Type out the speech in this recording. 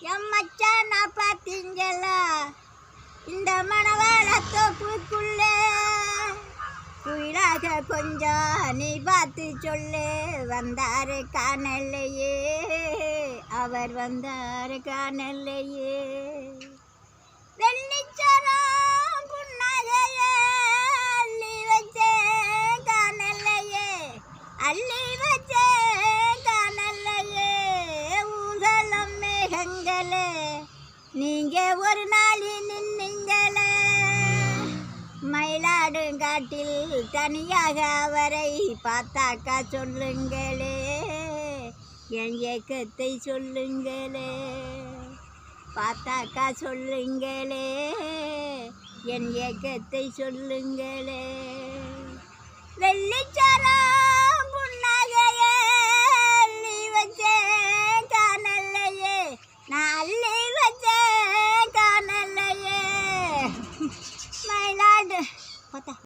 என் மச்சான் நான் பார்த்தீங்களா இந்த மணவாள தோப்புக்குள்ளே குயிலாக கொஞ்சம் நீ பார்த்து சொல்லு வந்தாரு காணலையே அவர் வந்தாரு காணலையே வெள்ளிச்சரம் புன்னகையே அள்ளி வச்சேன் காணலையே அள்ளி வச்சேன் காணலையே ஊசலம் மேகங்களே நீங்க ஒரு நாளில் நின்னீங்களே மயிலாடுங்காட்டில் தனியாக அவரை பார்த்தாக்கா சொல்லுங்களே என் ஏக்கத்தை சொல்லுங்களே பார்த்தாக்கா சொல்லுங்களே என் ஏக்கத்தை சொல்லுங்களே வெள்ளிச்சரம் புன்னகையே அள்ளி வச்சேன் காணலையே நான் அள்ளி வச்சேன் காணலையே மயிலாடு பார்த்தா